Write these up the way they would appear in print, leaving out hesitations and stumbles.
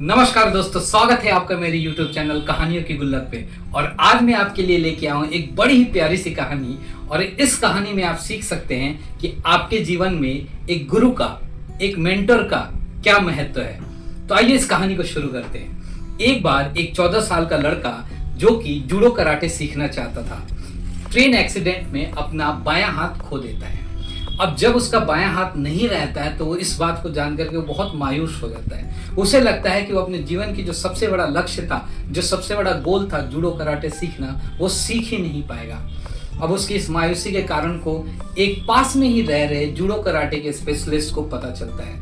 नमस्कार दोस्तों, स्वागत है आपका मेरे YouTube चैनल कहानियों की गुल्लक पे। और आज मैं आपके लिए लेके आया हूँ एक बड़ी ही प्यारी सी कहानी। और इस कहानी में आप सीख सकते हैं कि आपके जीवन में एक गुरु का, एक मेंटर का क्या महत्व है। तो आइए इस कहानी को शुरू करते हैं। एक बार एक 14 साल का लड़का जो कि जूडो कराटे सीखना चाहता था, ट्रेन एक्सीडेंट में अपना बायां हाथ खो देता है। अब जब उसका बायां हाथ नहीं रहता है तो वो इस बात को जानकर के वो बहुत मायूस हो जाता है। उसे लगता है कि वो अपने जीवन की जो सबसे बड़ा लक्ष्य था, जो सबसे बड़ा गोल था जूडो कराटे सीखना, वो सीख ही नहीं पाएगा। अब उसकी इस मायूसी के कारण को एक पास में ही रह रहे जूडो कराटे के स्पेशलिस्ट को पता चलता है।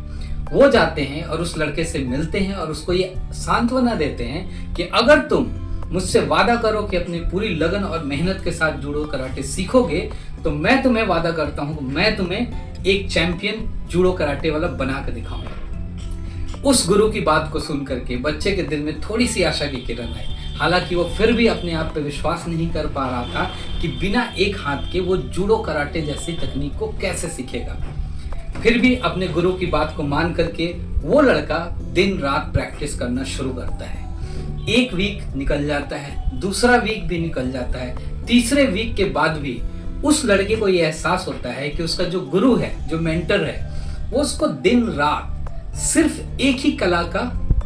वो जाते हैं और उस लड़के से मिलते हैं और उसको ये सांत्वना देते हैं कि अगर तुम मुझसे वादा करो कि अपनी पूरी लगन और मेहनत के साथ जूडो कराटे सीखोगे तो मैं तुम्हें वादा करता हूं, मैं तुम्हें एक चैंपियन जूडो कराटे वाला बना के दिखाऊंगा। उस गुरु की बात को सुन करके बच्चे के दिल में थोड़ी सी आशा की किरण आई। हालांकि वो फिर भी अपने आप पे विश्वास नहीं कर पा रहा था कि बिना एक हाथ के वो जूडो कराटे जैसी तकनीक को कैसे सीखेगा। फिर भी अपने गुरु की बात को मान करके वो लड़का दिन रात प्रैक्टिस करना शुरू करता है। एक वीक निकल जाता है, दूसरा वीक भी निकल जाता है, तीसरे वीक के बाद भी उस लड़के को यह एहसास होता है कि उसका जो गुरु है, जो मेंटर है, वो उसको दिन रात सिर्फ एक ही कला का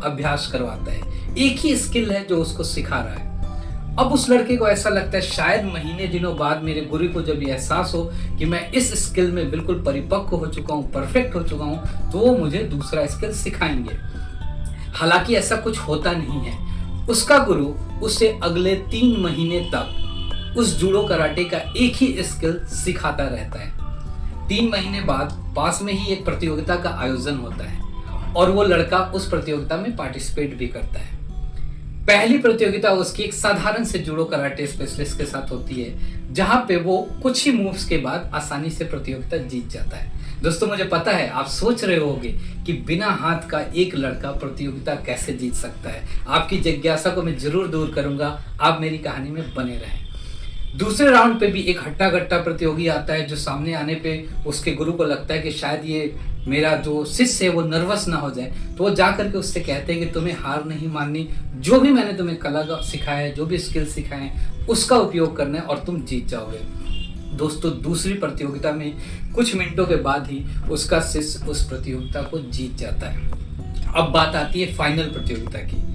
अभ्यास करवाता है, एक ही स्किल है जो उसको सिखा रहा है। अब उस लड़के को ऐसा लगता है शायद महीने दिनों बाद मेरे गुरु को जब ये एहसास हो कि मैं इस स्किल में बिल्कुल परिपक्व हो चुका हूँ, परफेक्ट हो चुका हूँ, तो वो मुझे दूसरा स्किल सिखाएंगे। हालांकि ऐसा कुछ होता नहीं है। उसका गुरु उसे अगले 3 महीने तक उस जूडो कराटे का एक ही स्किल सिखाता रहता है। 3 महीने बाद पास में ही एक प्रतियोगिता का आयोजन होता है और वो लड़का उस प्रतियोगिता में पार्टिसिपेट भी करता है। पहली प्रतियोगिता उसकी एक साधारण से जूडो कराटे स्पेशलिस्ट के साथ होती है, जहां पे वो कुछ ही मूव्स के बाद आसानी से प्रतियोगिता जीत जाता है। दोस्तों, मुझे पता है आप सोच रहे होंगे कि बिना हाथ का एक लड़का प्रतियोगिता कैसे जीत सकता है। आपकी जिज्ञासा को मैं जरूर दूर करूंगा, आप मेरी कहानी में बने रहें। दूसरे राउंड पे भी एक हट्टा कट्टा प्रतियोगी आता है, जो सामने आने पे उसके गुरु को लगता है कि शायद ये मेरा जो शिष्य है वो नर्वस ना हो जाए, तो वो जा करके उससे कहते हैं कि तुम्हें हार नहीं माननी, जो भी मैंने तुम्हें कला का सिखाया है, जो भी स्किल सिखाए हैं, उसका उपयोग करना है और तुम जीत जाओगे। दोस्तों, दूसरी प्रतियोगिता में कुछ मिनटों के बाद ही उसका शिष्य उस प्रतियोगिता को जीत जाता है। अब बात आती है फाइनल प्रतियोगिता की।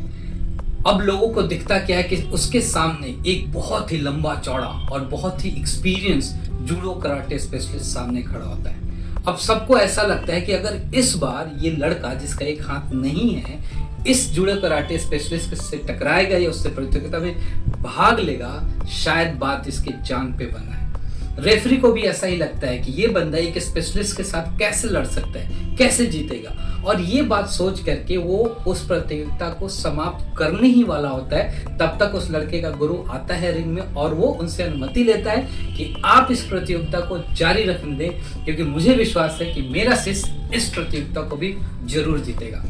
अब लोगों को दिखता क्या है कि उसके सामने एक बहुत ही लंबा चौड़ा और बहुत ही एक्सपीरियंस जूडो कराटे स्पेशलिस्ट सामने खड़ा होता है। अब सबको ऐसा लगता है कि अगर इस बार ये लड़का जिसका एक हाथ नहीं है इस जूडो कराटे स्पेशलिस्ट से टकराएगा या उससे प्रतियोगिता में भाग लेगा, शायद बात इसके जान पे बना है। रेफरी को भी ऐसा ही लगता है कि ये बंदा एक स्पेशलिस्ट के साथ कैसे लड़ सकता है, कैसे जीतेगा। और ये बात सोच करके वो उस प्रतियोगिता को समाप्त करने ही वाला होता है। तब तक उस लड़के का गुरु आता है रिंग में और वो उनसे अनुमति लेता है कि आप इस प्रतियोगिता को जारी रखने दें, क्योंकि मुझे विश्वास है कि मेरा शिष्य इस प्रतियोगिता को भी जरूर जीतेगा।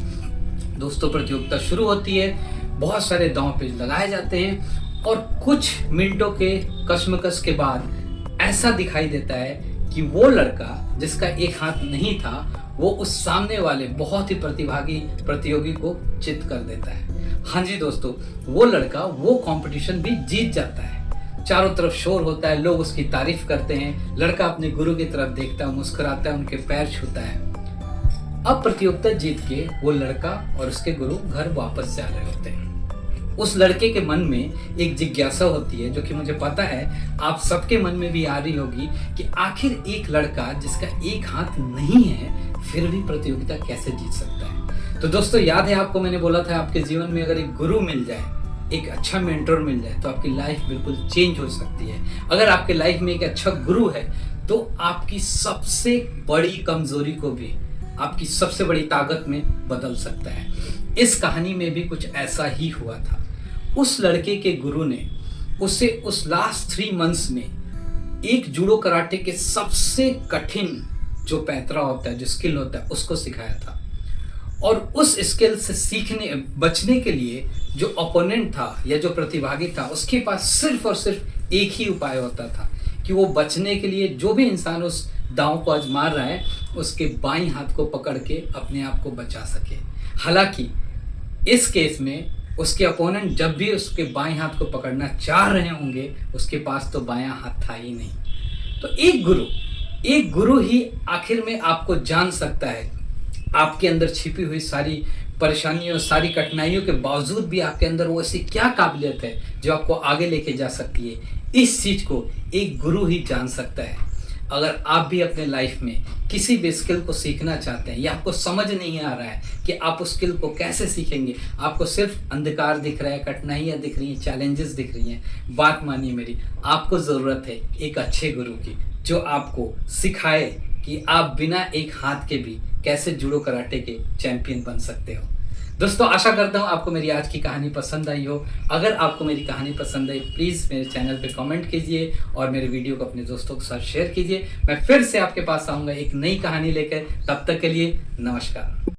दोस्तों, प्रतियोगिता शुरू होती है, बहुत सारे दांव पेच लगाए जाते हैं और कुछ मिनटों के कश्मकश के बाद ऐसा दिखाई देता है कि वो लड़का जिसका एक हाथ नहीं था वो उस सामने वाले बहुत ही प्रतिभागी प्रतियोगी को चित कर देता है। हाँ जी दोस्तों, वो लड़का वो कंपटीशन भी जीत जाता है। चारों तरफ शोर होता है, लोग उसकी तारीफ करते हैं। लड़का अपने गुरु की तरफ देखता है, मुस्कुराता है, उनके पैर छूता है। अब प्रतियोगिता जीत के वो लड़का और उसके गुरु घर वापस जा रहे होते हैं। उस लड़के के मन में एक जिज्ञासा होती है, जो कि मुझे पता है आप सबके मन में भी आ रही होगी, कि आखिर एक लड़का जिसका एक हाथ नहीं है फिर भी प्रतियोगिता कैसे जीत सकता है। तो दोस्तों, याद है आपको मैंने बोला था आपके जीवन में अगर एक गुरु मिल जाए, एक अच्छा मेंटर मिल जाए, तो आपकी लाइफ बिल्कुल चेंज हो सकती है। अगर आपके लाइफ में एक अच्छा गुरु है तो आपकी सबसे बड़ी कमजोरी को भी आपकी सबसे बड़ी ताकत में बदल सकता है। इस कहानी में भी कुछ ऐसा ही हुआ था। उस लड़के के गुरु ने उसे उस लास्ट 3 मंथ्स में एक जूडो कराटे के सबसे कठिन जो पैतरा होता है, जो स्किल होता है, उसको सिखाया था। और उस स्किल से सीखने बचने के लिए जो ओपोनेंट था या जो प्रतिभागी था, उसके पास सिर्फ और सिर्फ एक ही उपाय होता था कि वो बचने के लिए जो भी इंसान उस दांव को आज मार रहा है उसके बाईं हाथ को पकड़ के अपने आप को बचा सके। हालांकि इस केस में उसके अपोनेंट जब भी उसके बाएं हाथ को पकड़ना चाह रहे होंगे, उसके पास तो बायां हाथ था ही नहीं। तो एक गुरु ही आखिर में आपको जान सकता है। आपके अंदर छिपी हुई सारी परेशानियों, सारी कठिनाइयों के बावजूद भी आपके अंदर वो ऐसी क्या काबिलियत है जो आपको आगे लेके जा सकती है, इस चीज को एक गुरु ही जान सकता है। अगर आप भी अपने लाइफ में किसी भी स्किल को सीखना चाहते हैं या आपको समझ नहीं आ रहा है कि आप उस स्किल को कैसे सीखेंगे, आपको सिर्फ अंधकार दिख रहा है, कठिनाइयाँ दिख रही हैं, चैलेंजेस दिख रही हैं, बात मानिए मेरी, आपको ज़रूरत है एक अच्छे गुरु की जो आपको सिखाए कि आप बिना एक हाथ के भी कैसे जूडो कराटे के चैंपियन बन सकते हो। दोस्तों, आशा करता हूँ आपको मेरी आज की कहानी पसंद आई हो। अगर आपको मेरी कहानी पसंद आई, प्लीज़ मेरे चैनल पे कमेंट कीजिए और मेरे वीडियो को अपने दोस्तों के साथ शेयर कीजिए। मैं फिर से आपके पास आऊँगा एक नई कहानी लेकर। तब तक के लिए नमस्कार।